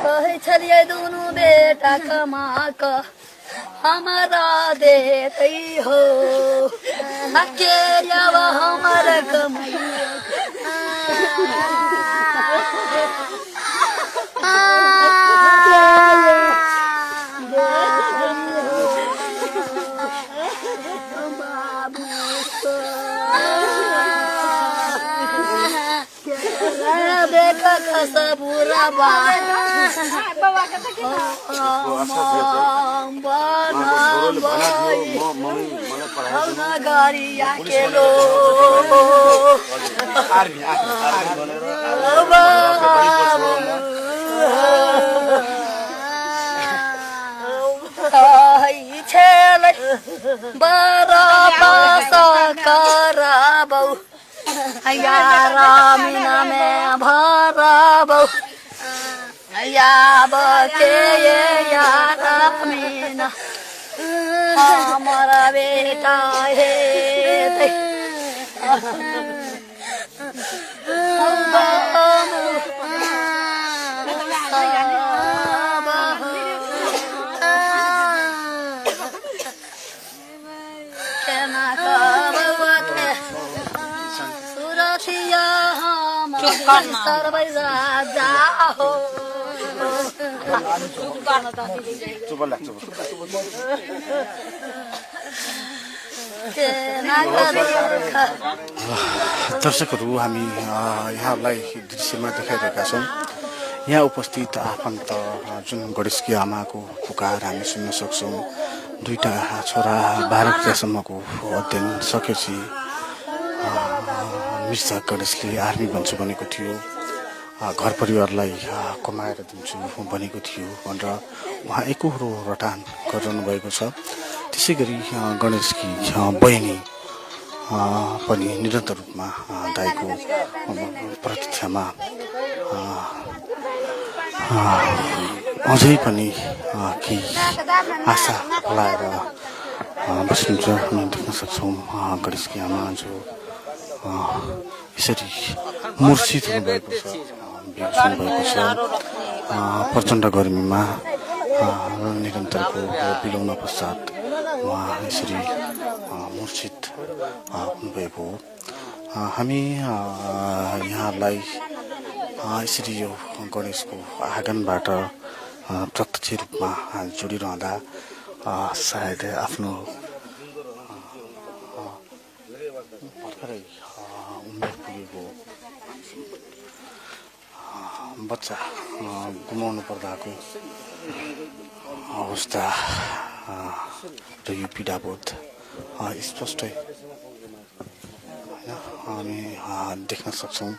कहे छलिए दुनु बेटा कमाक हमारा देते हो के अब हमारा कमाइए बेटा कैसा बुरा गाड़ी अकेलो बड़ा पासा कराबौ यारा मीना में भराबौ याब के यारा मीना हमारा बेटा है सर्वै राजा हो दर्शकहरू हामी यहाँलाई दृश्यमा देखाइरहेका छौँ। यहाँ उपस्थित आफन्त जुन गणेशकी आमाको पुकार हामी सुन्न सक्छौँ। दुईटा छोरा 12 क्लाससम्मको अध्ययन सकेपछि मिर्जा गणेशले आर्मी बन्छु भनेको थियो, घर परिवारलाई कमाएर दिन्छु भनेको थियो भनेर उहाँ एकहोरो रटान गरिरहनु भएको छ। त्यसै गरी गणेशकी बहिनी पनि निरन्तर रूपमा दाइको प्रतीक्षामा अझै पनि केही आशा फलाएर बस्नुहुन्छ। हामी देख्न सक्छौँ गणेशकी आमा जो यसरी मूर्छित हुनुभएको छ, बेहोस हुनुभएको छ। प्रचण्ड गर्मीमा निरन्तरको बिलौन पश्चात उहाँ यसरी मूर्छित हुनुभएको हो। हामी यहाँलाई यसरी यो गणेशको आँगनबाट प्रत्यक्ष रूपमा जोडिरहँदा सायद आफ्नो भर्खरै उमेर पुगेको बच्चा गुमाउनु पर्दाको अवस्था र यो पीडाबोध स्पष्टै हामी देख्न सक्छौँ।